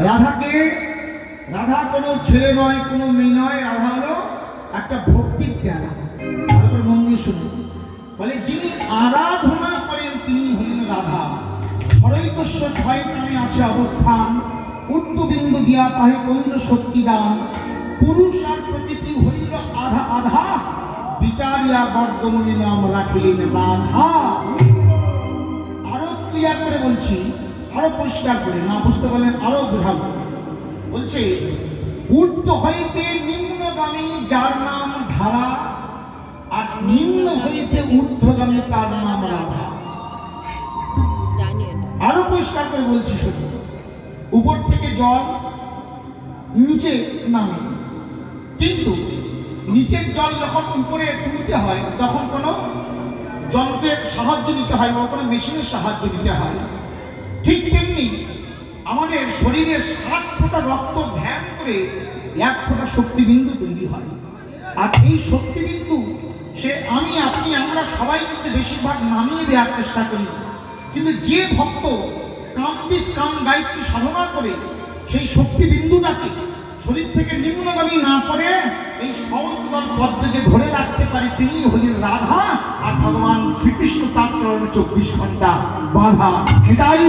রাধাকে, রাধা কোনো ছেলে নয়, কোনো মেয়ে নয়, রাধা হলো একটা ভক্তির জ্ঞান। ভালো করে মন দিয়ে শুনুন। বলে যিনি আরাধনা করেন তিনি হলেন রাধা। হরৈকস্য ছয় প্রাণে আছে অবস্থান, উর্ধ্ববিন্দু দিয়া তাহে কহিল শক্তিদান। পুরুষ আর প্রকৃতি হইল আধা আধা, বিচারিয়া বর্ধমণি নাম রাখিলেন রাধা। আরো ক্লিয়ার করে বলছি, আরো পরিষ্কার করে, না বুঝতে পারলেন আরো বোঝাবো। বলছে ঊর্ধ্ব হইতে নিম্নগামী যার নাম ধারা, আর নিম্ন হইতে ঊর্ধ্বগামী তার নাম রাধা। আরো পরিষ্কার করে বলছি শুধু, উপর থেকে জল নিচে নামে, কিন্তু নিচের জল যখন উপরে তুলতে হয় তখন কোনো যন্ত্রের সাহায্য নিতে হয় বা কোনো মেশিনের সাহায্য নিতে হয়। ঠিক তেমনি আমাদের শরীরে 7 ফোঁটা রক্ত ধ্যান করে 1 ফোঁটা শক্তিবিন্দু তৈরি হয়। আর এই শক্তিবিন্দু সে আমি, আপনি, আমরা সবাই কিন্তু বেশিরভাগ নামিয়ে দেওয়ার চেষ্টা করি। কিন্তু যে ভক্ত কামবিস কাম গায়ত্রী সাধনা করে সেই শক্তিবিন্দুটাকে শরীর থেকে নিম্নগামী না করে এই সহস্রদল পদ্মে যে ধরে রাখতে পারে তিনি হলেন রাধা। আর ভগবান শ্রীকৃষ্ণ তার চরণে 24 ঘন্টা বাধা। এটাই